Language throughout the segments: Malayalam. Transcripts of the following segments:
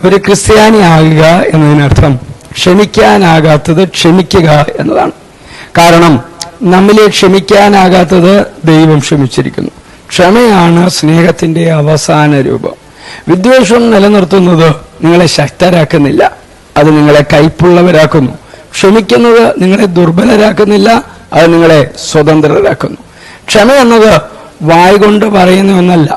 ഒരു ക്രിസ്ത്യാനി ആകുക എന്നതിനർത്ഥം ക്ഷമിക്കാനാകാത്തത് ക്ഷമിക്കുക എന്നതാണ്. കാരണം നമ്മിലെ ക്ഷമിക്കാനാകാത്തത് ദൈവം ക്ഷമിച്ചിരിക്കുന്നു. ക്ഷമയാണ് സ്നേഹത്തിന്റെ അവസാന രൂപം. വിദ്വേഷം നിലനിർത്തുന്നത് നിങ്ങളെ ശക്തരാക്കുന്നില്ല, അത് നിങ്ങളെ കൈപ്പുള്ളവരാക്കുന്നു. ക്ഷമിക്കുന്നത് നിങ്ങളെ ദുർബലരാക്കുന്നില്ല, അത് നിങ്ങളെ സ്വതന്ത്രരാക്കുന്നു. ക്ഷമ എന്നത് വായ് കൊണ്ട് പറയുന്ന ഒന്നല്ല,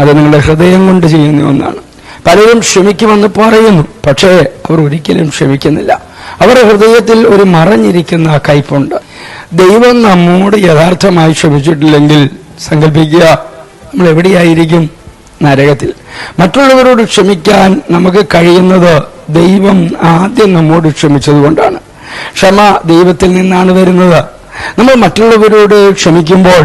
അത് നിങ്ങളുടെ ഹൃദയം കൊണ്ട് ചെയ്യുന്ന ഒന്നാണ്. പലരും ക്ഷമിക്കുമെന്ന് പറയുന്നു, പക്ഷേ അവർ ഒരിക്കലും ക്ഷമിക്കുന്നില്ല. അവരുടെ ഹൃദയത്തിൽ ഒരു മറഞ്ഞിരിക്കുന്ന കയ്പുണ്ട്. ദൈവം നമ്മോട് യഥാർത്ഥമായി ക്ഷമിച്ചിട്ടില്ലെങ്കിൽ സങ്കല്പിക്കുക, നമ്മൾ എവിടെയായിരിക്കും? നരകത്തിൽ. മറ്റുള്ളവരോട് ക്ഷമിക്കാൻ നമുക്ക് കഴിയുന്നത് ദൈവം ആദ്യം നമ്മോട് ക്ഷമിച്ചതുകൊണ്ടാണ്. ക്ഷമ ദൈവത്തിൽ നിന്നാണ് വരുന്നത്. നമ്മൾ മറ്റുള്ളവരോട് ക്ഷമിക്കുമ്പോൾ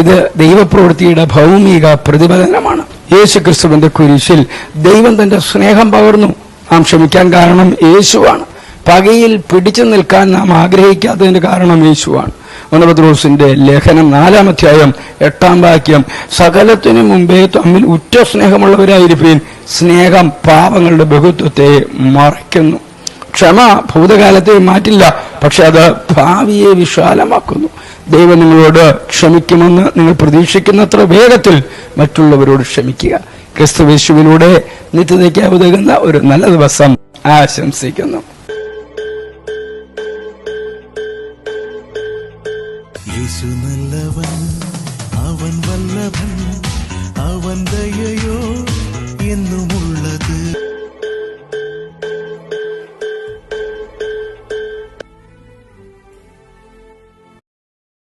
ഇത് ദൈവപ്രവൃത്തിയുടെ ഭൗമിക പ്രതിഫലനമാണ്. യേശുക്രിസ്തുവിന്റെ കുരിശിൽ ദൈവം തന്റെ സ്നേഹം പകർന്നു. നാം ക്ഷമിക്കാൻ കാരണം യേശുവാണ്. പകയിൽ പിടിച്ചു നിൽക്കാൻ നാം ആഗ്രഹിക്കാത്തതിന് കാരണം യേശുവാണ്. 1 പത്രോസിന്റെ ലേഖനം 4-ാം അധ്യായം 8-ാം വാക്യം, സകലത്തിനു മുമ്പേ തമ്മിൽ ഉറ്റ സ്നേഹമുള്ളവരായിരിക്കും, സ്നേഹം പാപങ്ങളുടെ ബഹുത്വത്തെ മറയ്ക്കുന്നു. ക്ഷമ ഭൂതകാലത്തെ മാറ്റില്ല, പക്ഷെ അത് ഭാവിയെ വിശാലമാക്കുന്നു. ദൈവം നിങ്ങളോട് ക്ഷമിക്കുമെന്ന് നിങ്ങൾ പ്രതീക്ഷിക്കുന്നത്ര വേഗത്തിൽ മറ്റുള്ളവരോട് ക്ഷമിക്കുക. ക്രിസ്തുയേശുവിലൂടെ നിത്യതയ്ക്ക് ഉതകുന്ന ഒരു നല്ല ദിവസം ആശംസിക്കുന്നു. യേശു നല്ലവൻ, അവൻ വല്ലഭൻ, അവൻ ദയയോ എന്നുമുള്ളത്.